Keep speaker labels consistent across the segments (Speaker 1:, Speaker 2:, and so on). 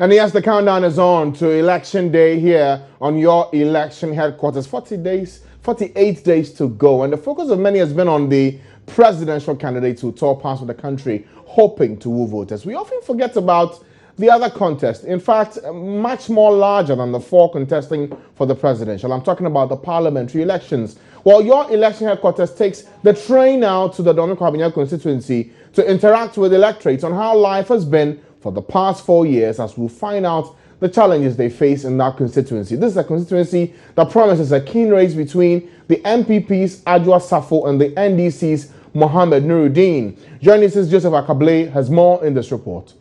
Speaker 1: And yes, the countdown is on to election day here on your election headquarters. 48 days to go. And the focus of many has been on the presidential candidates who tour parts of the country hoping to woo voters. We often forget about the other contest. In fact, much more larger than the four contesting for the presidential. I'm talking about the parliamentary elections. Well, your election headquarters takes the train now to the Kwabenya constituency to interact with electorates on how life has been for the past 4 years, as we'll find out the challenges they face in that constituency. This is a constituency that promises a keen race between the MPP's Adjoa Safo and the NDC's Mohammed Nuruddin. Journalist Joseph Akable has more in this report.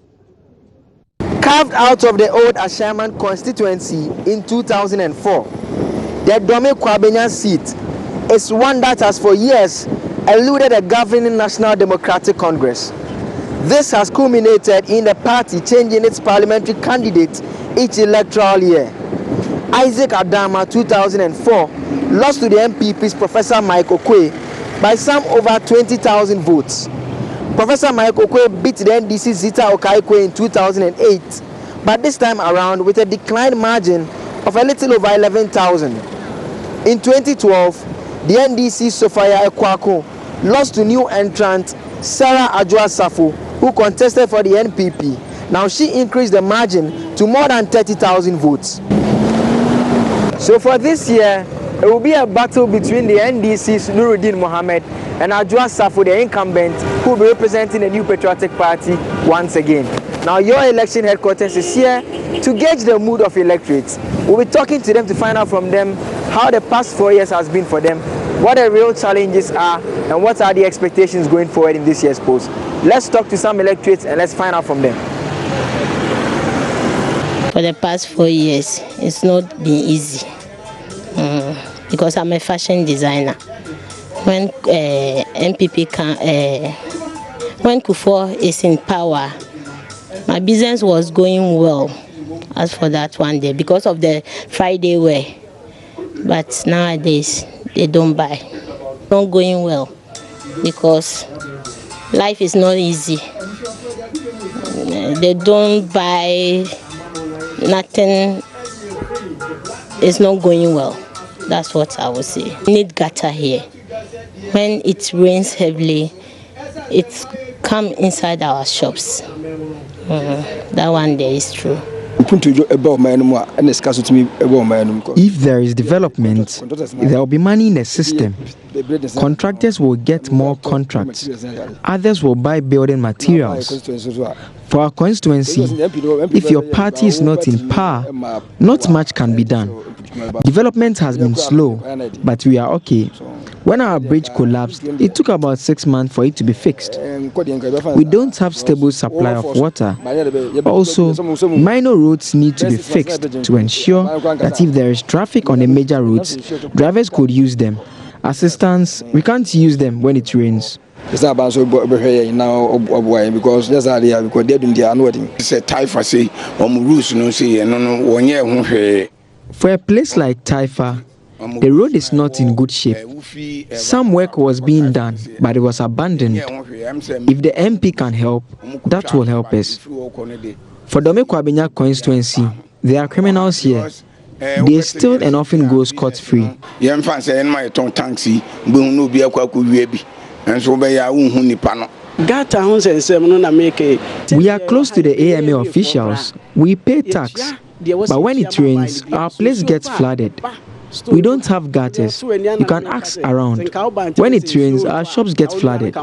Speaker 2: Carved out of the old Ashaman constituency in 2004, the Kwabenya seat is one that has for years eluded the governing National Democratic Congress. This has culminated in the party changing its parliamentary candidate each electoral year. Isaac Adama 2004 lost to the MPP's Professor Mike Okwe by some over 20,000 votes. Professor Mike Okwe beat the NDC Zita Okaikwe in 2008, but this time around with a declined margin of a little over 11,000. In 2012, the NDC Sophia Ekwako lost to new entrant Sarah Adjoa Safo, who contested for the NPP. Now she increased the margin to more than 30,000 votes. So for this year, it will be a battle between the NDC's Nuruddin Mohammed and Adjoa Safo, the incumbent, who will be representing the New Patriotic Party once again. Now your election headquarters is here to gauge the mood of electorates. We'll be talking to them to find out from them how the past 4 years has been for them, what the real challenges are, and what are the expectations going forward in this year's polls. Let's talk to some electorates and let's find out from them.
Speaker 3: For the past 4 years, it's not been easy because I'm a fashion designer. When MPP when Kufuor is in power, my business was going well. As for that one day, because of the Friday wear, but nowadays they don't buy. Not going well because life is not easy. They don't buy, nothing is not going well. That's what I would say. We need gutter here. When it rains heavily, it's come inside our shops. That one day is true.
Speaker 4: If there is development, there will be money in the system. Contractors will get more contracts. Others will buy building materials. For our constituency, if your party is not in power, not much can be done. Development has been slow, but we are okay. When our bridge collapsed, it took about 6 months for it to be fixed. We don't have stable supply of water. Also, minor roads need to be fixed to ensure that if there is traffic on the major roads, drivers could use them. Assistance, we can't use them when it rains.
Speaker 5: It's not about because that's how they are, because they're doing their anointing. It's a Taifa say,
Speaker 4: for a place like Taifa, the road is not in good shape. Some work was being done, but it was abandoned. If the MP can help, that will help us. For the Kwabenya constituency, there are criminals here. They steal and often go scot-free.
Speaker 5: We are close to
Speaker 4: the AMA officials. We pay tax, but when it rains, our place gets flooded. We don't have gutters. You can ask around. When it rains, our shops get flooded.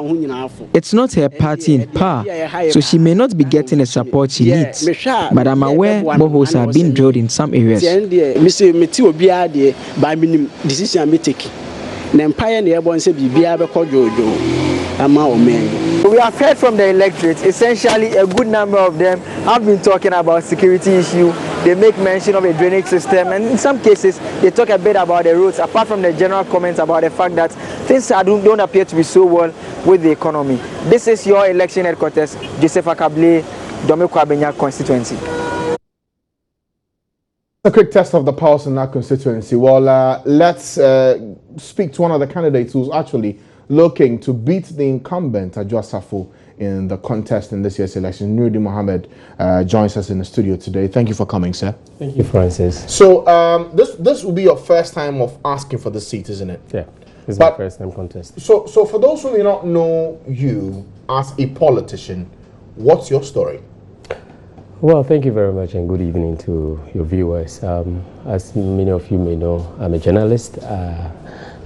Speaker 4: It's not her party in power, so she may not be getting the support she needs. But I'm aware boreholes are being drilled in some areas.
Speaker 2: We have heard from the electorate. Essentially, a good number of them have been talking about security issue. They make mention of a drainage system, and in some cases, they talk a bit about the roads, apart from the general comments about the fact that things don't appear to be so well with the economy. This is your election headquarters, Joseph Akable, Kwabenya constituency.
Speaker 1: A quick test of the pulse in that constituency. Well, let's speak to one of the candidates who's actually looking to beat the incumbent, Adjoa Safo, in the contest in this year's election. Nuruddin Mohammed joins us in the studio today. Thank you for coming, sir.
Speaker 6: Thank you, Francis.
Speaker 1: So this will be your first time of asking for the seat, isn't it?
Speaker 6: Yeah, it's my first time contest.
Speaker 1: So for those who may not know you as a politician, what's your story?
Speaker 6: Well, thank you very much and good evening to your viewers. As many of you may know, I'm a journalist.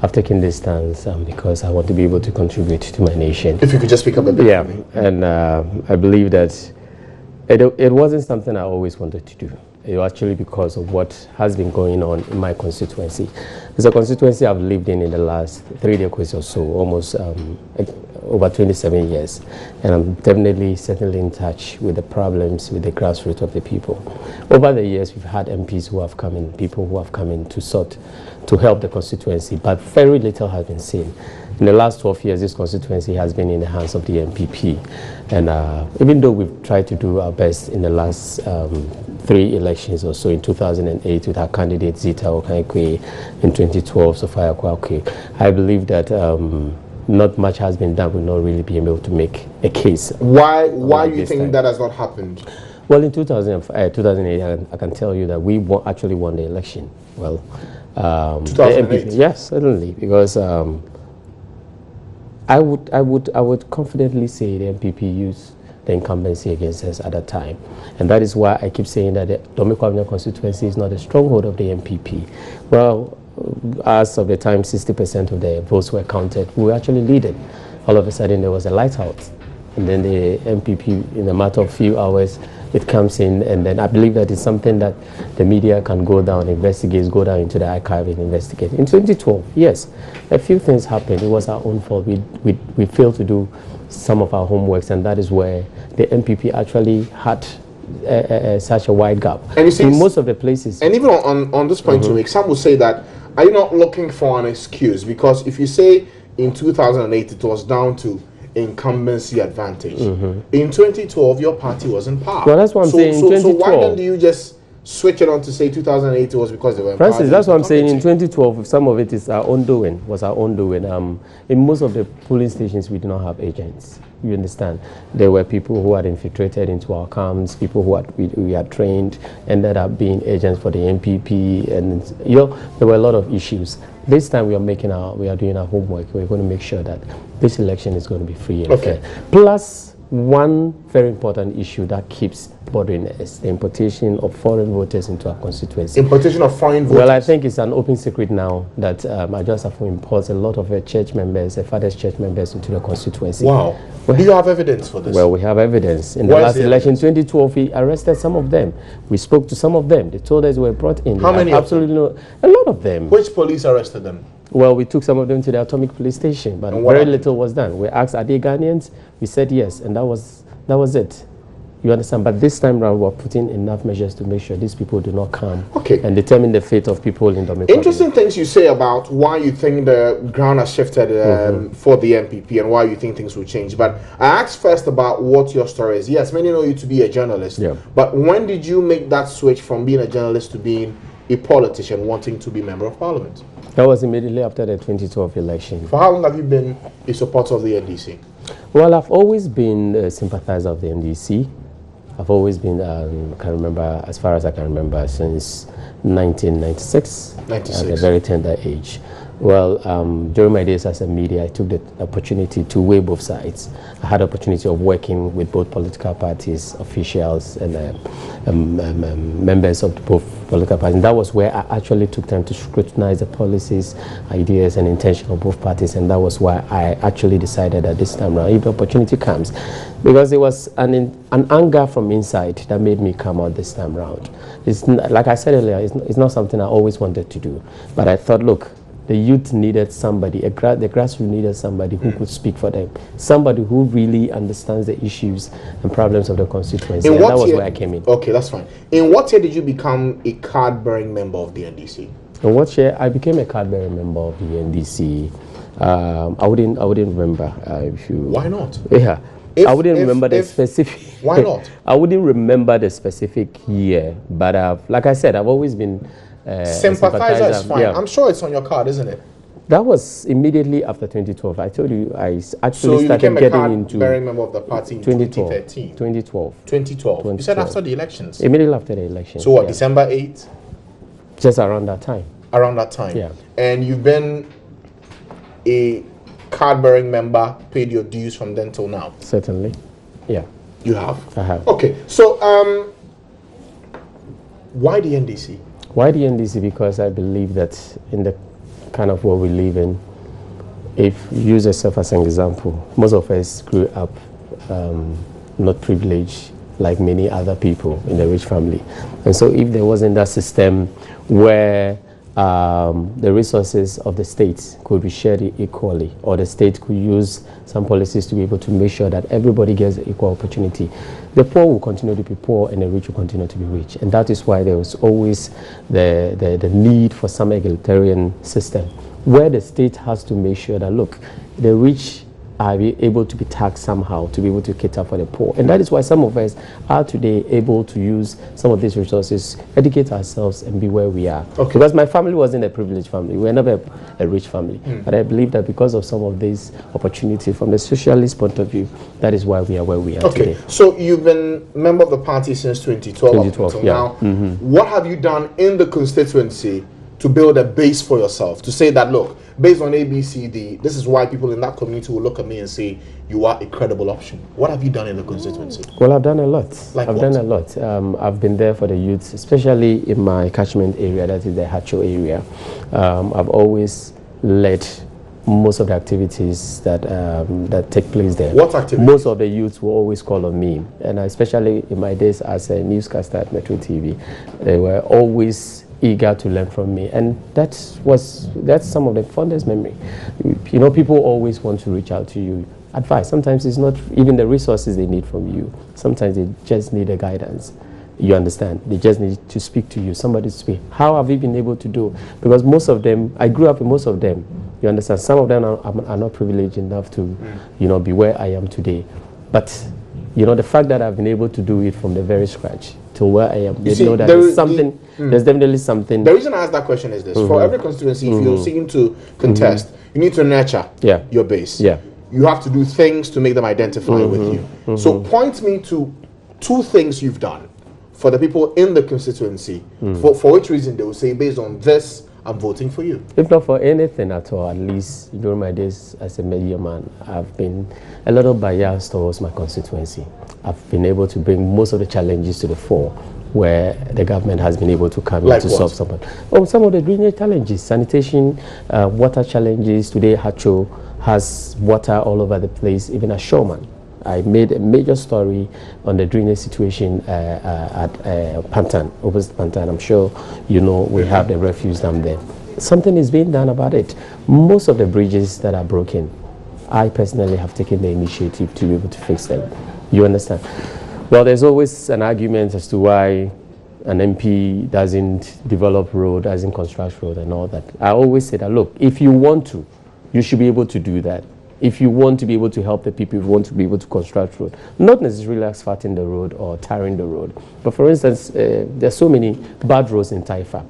Speaker 6: I've taken this stance because I want to be able to contribute to my nation.
Speaker 1: If you could just speak up a bit.
Speaker 6: Yeah, and I believe that it wasn't something I always wanted to do. It was actually because of what has been going on in my constituency. It's a constituency I've lived in the last 3 decades or so, almost over 27 years. And I'm definitely, certainly in touch with the problems, with the grassroots of the people. Over the years, we've had MPs who have come in, people who have come in to help the constituency, but very little has been seen. In the last 12 years, this constituency has been in the hands of the MPP. And even though we've tried to do our best in the last 3 elections or so, in 2008 with our candidate Zita Okaikwe, in 2012 Sophia Kwakwe, I believe that not much has been done. We'll not really be able to make a case.
Speaker 1: Why do you think that has not happened?
Speaker 6: Well, in 2008, I can tell you that we actually won the election. Well,
Speaker 1: 2008?
Speaker 6: Yes, certainly, because I would confidently say the MPP used the incumbency against us at that time. And that is why I keep saying that the Kwabenya constituency is not a stronghold of the MPP. Well, as of the time 60% of the votes were counted, we were actually leading. All of a sudden there was a light out. And then the MPP, in a matter of few hours, it comes in, and then I believe that it's something that the media can go down, investigate, go down into the archive and investigate. In 2012, yes, a few things happened. It was our own fault. We failed to do some of our homeworks, and that is where the MPP actually had such a wide gap.
Speaker 1: And you see,
Speaker 6: in most of the places.
Speaker 1: And even on this point to make, some will say that, are you not looking for an excuse? Because if you say in 2008 it was down to incumbency advantage, in 2012 your party was in power.
Speaker 6: Well, that's what I'm saying.
Speaker 1: So why don't you just switch it on to say 2008 was because they were in power?
Speaker 6: Francis, that's what I'm saying. In 2012, some of it is our own doing. In most of the polling stations, we do not have agents. You understand? There were people who had infiltrated into our camps, people who we had trained, ended up being agents for the MPP, and there were a lot of issues. This time we are doing our homework. We're going to make sure that this election is going to be free and fair. Plus, one very important issue that keeps bothering us, the importation of foreign voters into our constituency.
Speaker 1: Importation of foreign voters?
Speaker 6: Well, I think it's an open secret now that I just have to import a lot of church members, fathers' church members into the constituency.
Speaker 1: Wow.
Speaker 6: Well,
Speaker 1: do you have evidence for this?
Speaker 6: Well, we have evidence. In the last election, 2012, we arrested some of them. We spoke to some of them. They told us they were brought in.
Speaker 1: How many?
Speaker 6: Absolutely no. A lot of them.
Speaker 1: Which police arrested them?
Speaker 6: Well, we took some of them to the Atomic Police Station, but very little was done. We asked, are they Ghanaians? We said yes, and that was it. You understand? But this time around, we're putting enough measures to make sure these people do not come and determine the fate of people in Dominica.
Speaker 1: Interesting things you say about why you think the ground has shifted for the MPP and why you think things will change. But I asked first about what your story is. Yes, many know you to be a journalist. Yeah. But when did you make that switch from being a journalist to being a politician wanting to be member of parliament?
Speaker 6: That was immediately after the 2012 election.
Speaker 1: For how long have you been a supporter of the NDC?
Speaker 6: Well, I've always been a sympathizer of the NDC. I've always been, as far as I can remember, since 1996, at a very tender age. Well, during my days as a media, I took the opportunity to weigh both sides. I had the opportunity of working with both political parties, officials, and members of both political parties. And that was where I actually took time to scrutinize the policies, ideas, and intention of both parties. And that was why I actually decided that this time around, if the opportunity comes, because it was an anger from inside that made me come out this time around. It's like I said earlier, it's not something I always wanted to do. But I thought, look, the youth needed somebody, the grassroots needed somebody who could speak for them, somebody who really understands the issues and problems of the constituency. And that was where I came in.
Speaker 1: Okay, that's fine. In what year did you become a card-bearing member of the NDC?
Speaker 6: In what year I became a card-bearing member of the NDC? I wouldn't remember.
Speaker 1: Why not?
Speaker 6: Yeah. I wouldn't remember the specific.
Speaker 1: Why not?
Speaker 6: I wouldn't remember the specific year, but like I said, I've always been.
Speaker 1: Sympathizer is fine. Yeah. I'm sure it's on your card, isn't it?
Speaker 6: That was immediately after 2012. I told you I actually
Speaker 1: so you
Speaker 6: started
Speaker 1: became a
Speaker 6: getting into
Speaker 1: card-bearing member of the party in 2013.
Speaker 6: 2012.
Speaker 1: 2012. You said after the elections.
Speaker 6: Immediately after the elections.
Speaker 1: So what? December 8th.
Speaker 6: Just around that time.
Speaker 1: Around that time.
Speaker 6: Yeah.
Speaker 1: And you've been a card-bearing member, paid your dues from then till now.
Speaker 6: Certainly. Yeah.
Speaker 1: You have.
Speaker 6: I have.
Speaker 1: Okay. So why the NDC?
Speaker 6: Why the NDC? Because I believe that in the kind of world we live in, if you use yourself as an example, most of us grew up not privileged like many other people in the rich family. And so if there wasn't that system where the resources of the state could be shared equally, or the state could use some policies to be able to make sure that everybody gets equal opportunity, the poor will continue to be poor and the rich will continue to be rich. And that is why there was always the need for some egalitarian system where the state has to make sure that, look, the rich are able to be taxed somehow to be able to cater for the poor. And that is why some of us are today able to use some of these resources, educate ourselves and be where we are. Okay. Because my family wasn't a privileged family. We were never a rich family. But I believe that because of some of these opportunities from the socialist point of view, that is why we are where we are today.
Speaker 1: So you've been a member of the party since 2012 until now. What have you done in the constituency to build a base for yourself, to say that, look, based on ABCD, this is why people in that community will look at me and say, you are a credible option? What have you done in the constituency?
Speaker 6: Well, I've done a lot.
Speaker 1: I've
Speaker 6: done a lot. I've been there for the youth, especially in my catchment area, that is the Hacho area. I've always led most of the activities that that take place there.
Speaker 1: What activities?
Speaker 6: Most of the youths will always call on me, and especially in my days as a newscaster at Metro TV, they were always eager to learn from me, and that's some of the fondest memory. You know, people always want to reach out to you, advice. Sometimes it's not even the resources they need from you. Sometimes they just need a guidance. You understand? They just need to speak to you, somebody to speak. How have you been able to do? Because most of them, I grew up with most of them. You understand? Some of them are not privileged enough to, you know, be where I am today. But you know, the fact that I've been able to do it from the very scratch to where I am, they know that there's something. There's definitely something.
Speaker 1: The reason I ask that question is this: for every constituency, if you're seeking to contest, you need to nurture your base. You have to do things to make them identify with you. So point me to 2 things you've done for the people in the constituency, for which reason they will say, based on this, I'm voting for you.
Speaker 6: If not for anything at all, at least during my days as a media man, I've been a little biased towards my constituency. I've been able to bring most of the challenges to the fore, where the government has been able to come in to solve some of the drainage challenges, sanitation, water challenges. Today, Hacho has water all over the place, even at Showman. I made a major story on the drainage situation at Pantan, opposite Pantan. I'm sure you know we have the refuse dam there. Something is being done about it. Most of the bridges that are broken, I personally have taken the initiative to be able to fix them. You understand? Well, there's always an argument as to why an MP doesn't develop road, doesn't construct road and all that. I always say that, look, if you want to, you should be able to do that. If you want to be able to help the people, if you want to be able to construct road, not necessarily asphalting the road or tarring the road. But for instance, there's so many bad roads in Taifa.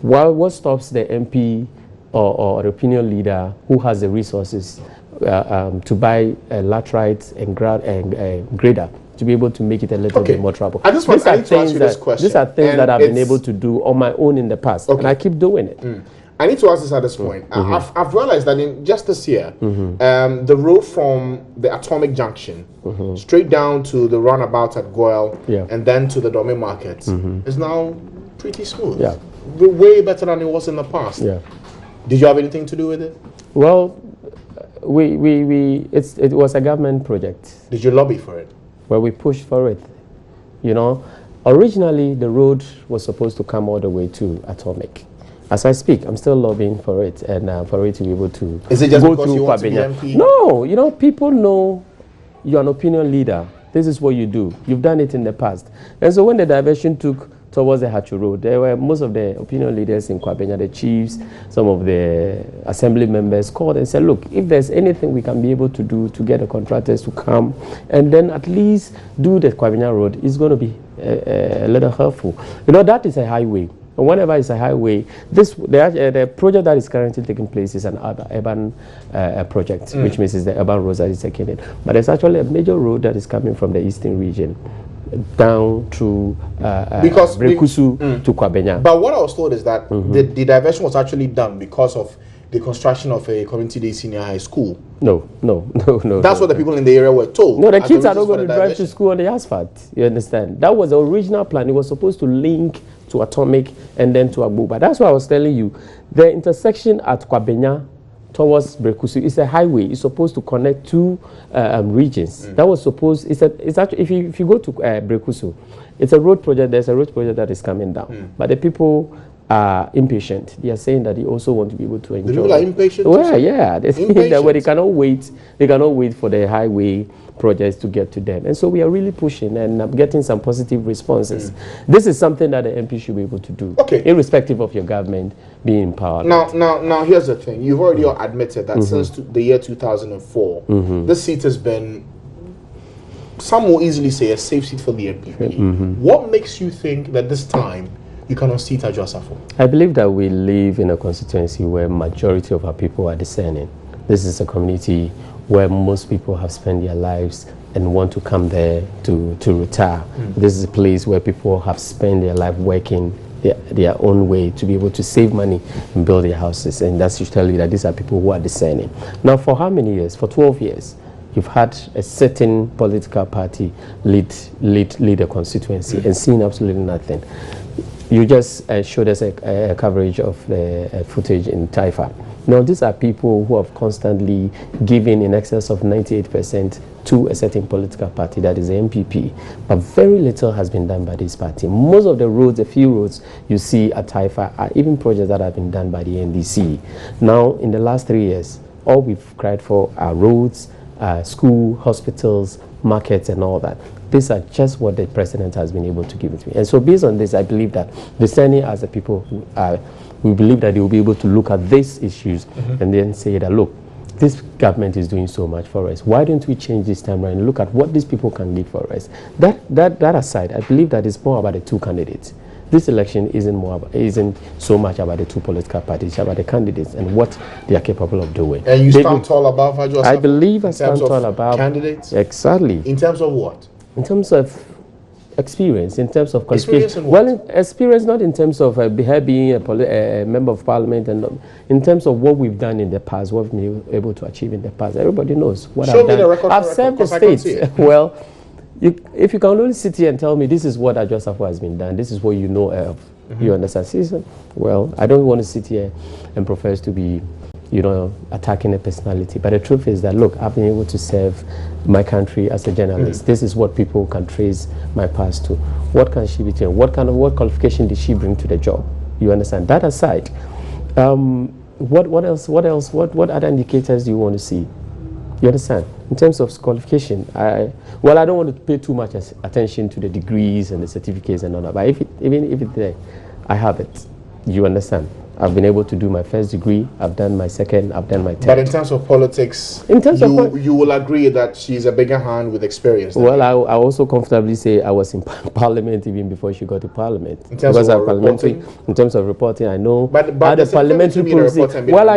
Speaker 6: What stops the MP or the opinion leader who has the resources to buy a laterite and grader to be able to make it a little bit more trouble?
Speaker 1: I need to ask you this question.
Speaker 6: These are things that I've been able to do on my own in the past, and I keep doing it.
Speaker 1: I need to ask this at this point. I've realized that in just this year, the road from the Atomic Junction straight down to the roundabout at Goyle and then to the Dome Market is now pretty smooth. Way better than it was in the past. Did you have anything to do with it?
Speaker 6: Well, it was a government project.
Speaker 1: Did you lobby for it?
Speaker 6: Well, we pushed for it. You know, originally the road was supposed to come all the way to Atomic. As I speak, I'm still lobbying for it, and for it to be able to
Speaker 1: Is it just go because you want Kwabenya. To be MP?
Speaker 6: No, you know, people know you're an opinion leader. This is what you do. You've done it in the past. And so when the diversion took towards the Hacho Road, there were most of the opinion leaders in Kwabenya, the chiefs, some of the assembly members called and said, look, if there's anything we can be able to do to get the contractors to come and then at least do the Kwabenya Road, it's going to be a little helpful. You know, that is a highway. And whenever it's a highway, the project that is currently taking place is an urban project, which means it's the urban roads that is taking it. But there's actually a major road that is coming from the eastern region down through Brekusu to Kwabenya.
Speaker 1: But what I was told is that the diversion was actually done because of the construction of a community day senior high school.
Speaker 6: No.
Speaker 1: That's what the people in the area were told.
Speaker 6: No, the kids are not going to drive to school on the asphalt. You understand? That was the original plan. It was supposed to link to Atomic and then to Abuba. That's why I was telling you. The intersection at Kwabenya towards Brekusu is a highway. It's supposed to connect two regions. That was supposed. It's actually if you go to Brekusu, it's a road project. There's a road project that is coming down, but the people are impatient. They are saying that they also want to be able to enjoy.
Speaker 1: The people are impatient.
Speaker 6: Well, yeah, they think that they cannot wait. They cannot wait for the highway projects to get to them, and so we are really pushing and getting some positive responses. This is something that the MP should be able to do, irrespective of your government being in power.
Speaker 1: Now, here's the thing. You've already admitted that since the year 2004, this seat has been, some will easily say, a safe seat for the MPP. What makes you think that this time you cannot seat Ajosafo?
Speaker 6: I believe that we live in a constituency where majority of our people are discerning. This is a community where most people have spent their lives and want to come there to retire. This is a place where people have spent their life working their own way to be able to save money and build their houses. And that's to tell you that these are people who are discerning. Now, for how many years? For 12 years. You've had a certain political party lead a constituency and seen absolutely nothing. You just showed us a coverage of the footage in Taifa. Now, these are people who have constantly given in excess of 98% to a certain political party, that is the MPP. But very little has been done by this party. Most of the roads, a few roads you see at Taifa are even projects that have been done by the NDC. Now, in the last 3 years, all we've cried for are roads, school, hospitals, markets, and all that. These are just what the president has been able to give it to me. And so based on this, I believe that the Senate, as the people who are, we believe that they will be able to look at these issues and then say that, look, this government is doing so much for us. Why don't we change this time around and look at what these people can lead for us? That aside, I believe that it's more about the two candidates. This election isn't so much about the two political parties, it's about the candidates and what they are capable of doing.
Speaker 1: And you stand tall above Ajosafo?
Speaker 6: I believe I stand tall above
Speaker 1: candidates.
Speaker 6: Exactly.
Speaker 1: In terms of what?
Speaker 6: In terms of experience, in terms of
Speaker 1: qualification.
Speaker 6: Well, experience not in terms of being a member of parliament, and in terms of what we've done in the past, what we've been able to achieve in the past. Everybody knows what I've done.
Speaker 1: The record.
Speaker 6: I've served the state. Well, if you can only sit here and tell me this is what Ajosafo has been done, this is what you know of, you understand? Well, I don't want to sit here and profess to be, attacking a personality. But the truth is that, look, I've been able to serve my country as a journalist. This is what people can trace my past to. What can she be doing? What qualification did she bring to the job? You understand? That aside, what else? What other indicators do you want to see? You understand? In terms of qualification, I don't want to pay too much attention to the degrees and the certificates and all that. But even if it's there, I have it. You understand? I've been able to do my first degree. I've done my second. I've done my third.
Speaker 1: But in terms of politics, you will agree that she's a bigger hand with experience.
Speaker 6: Well, I also comfortably say I was in parliament even before she got to parliament.
Speaker 1: In terms of reporting?
Speaker 6: In terms of reporting, I know.
Speaker 1: But
Speaker 6: the parliamentary process. Well,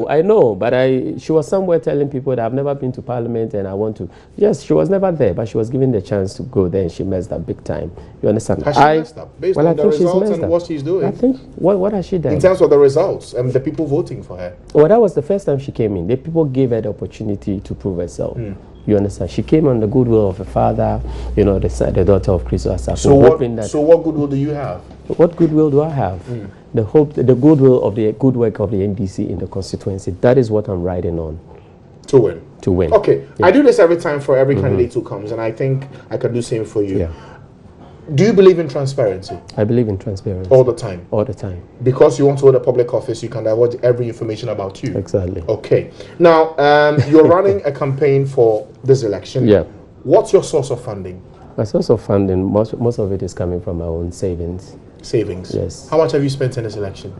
Speaker 6: I know. But she was somewhere telling people that I've never been to parliament and I want to. Yes, she was never there, but she was given the chance to go there and she messed up big time. You understand?
Speaker 1: Has she messed up? Based on the results and what she's doing?
Speaker 6: I think, what has she done?
Speaker 1: In terms of the results and the people voting for her.
Speaker 6: Well, that was the first time she came in. The people gave her the opportunity to prove herself. You understand? She came on the goodwill of her father, the daughter of Chris Asafo.
Speaker 1: So what goodwill do you have?
Speaker 6: What goodwill do I have? The goodwill of the good work of the NDC in the constituency. That is what I'm riding on.
Speaker 1: To win.
Speaker 6: To win.
Speaker 1: Okay. Yeah. I do this every time for every candidate who comes, and I think I can do the same for you.
Speaker 6: Yeah.
Speaker 1: Do you believe in transparency?
Speaker 6: I believe in transparency.
Speaker 1: All the time?
Speaker 6: All the time.
Speaker 1: Because you want to hold a public office, you can divulge every information about you.
Speaker 6: Exactly.
Speaker 1: Okay. Now, you're running a campaign for this election.
Speaker 6: Yeah.
Speaker 1: What's your source of funding?
Speaker 6: My source of funding, most of it is coming from my own savings.
Speaker 1: Savings?
Speaker 6: Yes.
Speaker 1: How much have you spent in this election?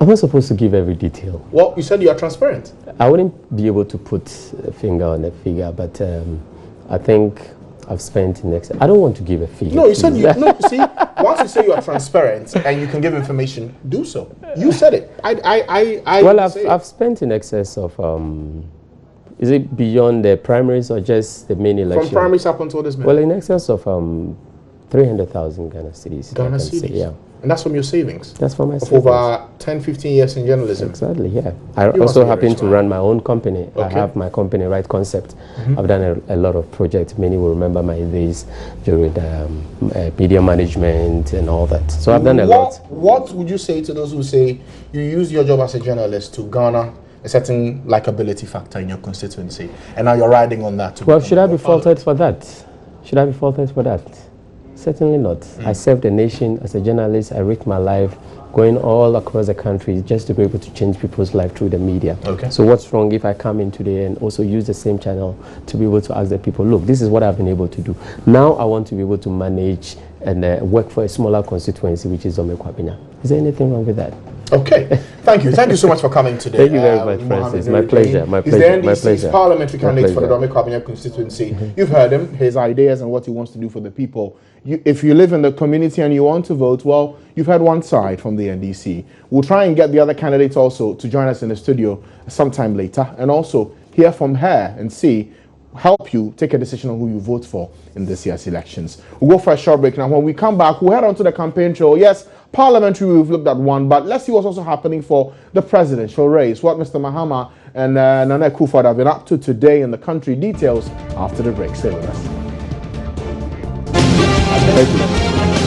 Speaker 6: I'm not supposed to give every detail.
Speaker 1: Well, you said you are transparent.
Speaker 6: I wouldn't be able to put a finger on a figure, but I think I've spent in excess. I don't want to give a figure.
Speaker 1: No, you said you. No, see, once you say you are transparent and you can give information, do so. You said it.
Speaker 6: Well, I've spent in excess of. Is it beyond the primaries or just the main election?
Speaker 1: From primaries up until this minute.
Speaker 6: Well, in excess of 300,000 Ghana cedis.
Speaker 1: Ghana cedis.
Speaker 6: Yeah.
Speaker 1: And that's from your savings?
Speaker 6: That's from my
Speaker 1: Of
Speaker 6: savings.
Speaker 1: over 10, 15 years in journalism?
Speaker 6: Exactly, yeah. I also happen to run my own company.
Speaker 1: Okay.
Speaker 6: I have my company, Right Concept. I've done a lot of projects. Many will remember my days during media management and all that. So I've done a lot.
Speaker 1: What would you say to those who say you use your job as a journalist to garner a certain likability factor in your constituency, and now you're riding on that?
Speaker 6: Well, should I be faulted for that? Should I be faulted for that? Certainly not. I served the nation as a journalist. I risked my life going all across the country just to be able to change people's life through the media.
Speaker 1: Okay.
Speaker 6: So what's wrong if I come in today and also use the same channel to be able to ask the people, look, this is what I've been able to do. Now I want to be able to manage and work for a smaller constituency, which is Kwabenya. Is there anything wrong with that?
Speaker 1: Okay, thank you. Thank you so much for coming today.
Speaker 6: Thank you very much, Francis. My pleasure. My pleasure.
Speaker 1: He's the
Speaker 6: My
Speaker 1: NDC's
Speaker 6: pleasure.
Speaker 1: parliamentary candidate for the Kwabenya constituency. You've heard him, his ideas and what he wants to do for the people. If you live in the community and you want to vote, well, you've had one side from the NDC. We'll try and get the other candidates also to join us in the studio sometime later and also hear from her and help you take a decision on who you vote for in this year's elections. We'll go for a short break now. When we come back, we'll head on to the campaign trail. Yes, parliamentary, we've looked at one, but let's see what's also happening for the presidential race. What Mr. Mahama and Nana Akufo-Addo have been up to today in the country. Details after the break. Stay with us. Thank you.